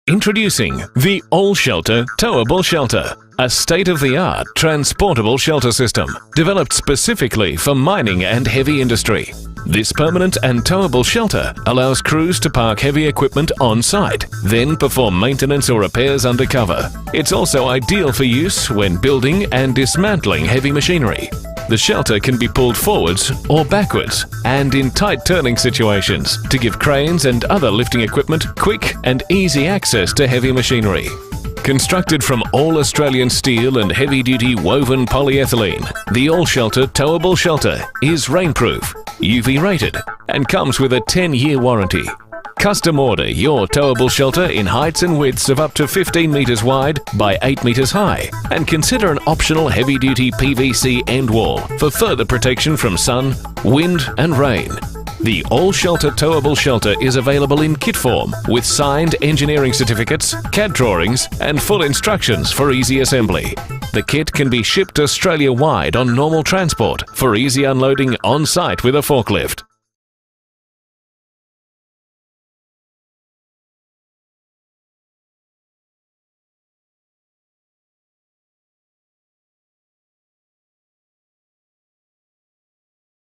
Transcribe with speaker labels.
Speaker 1: Introducing the Allshelter Towable Shelter, a state-of-the-art transportable shelter system developed specifically for mining and heavy industry. This permanent and towable shelter allows crews to park heavy equipment on site, then perform maintenance or repairs under cover. It's also ideal for use when building and dismantling heavy machinery. The shelter can be pulled forwards or backwards and in tight turning situations to give cranes and other lifting equipment quick and easy access to heavy machinery. Constructed from all Australian steel and heavy-duty woven polyethylene, the Allshelter Towable Shelter is rainproof, UV rated, and comes with a 10-year warranty. Custom order your towable shelter in heights and widths of up to 15 metres wide by 8 metres high, and consider an optional heavy-duty PVC end wall for further protection from sun, wind and rain. The Allshelter Towable Shelter is available in kit form with signed engineering certificates, CAD drawings and full instructions for easy assembly. The kit can be shipped Australia-wide on normal transport for easy unloading on-site with a forklift.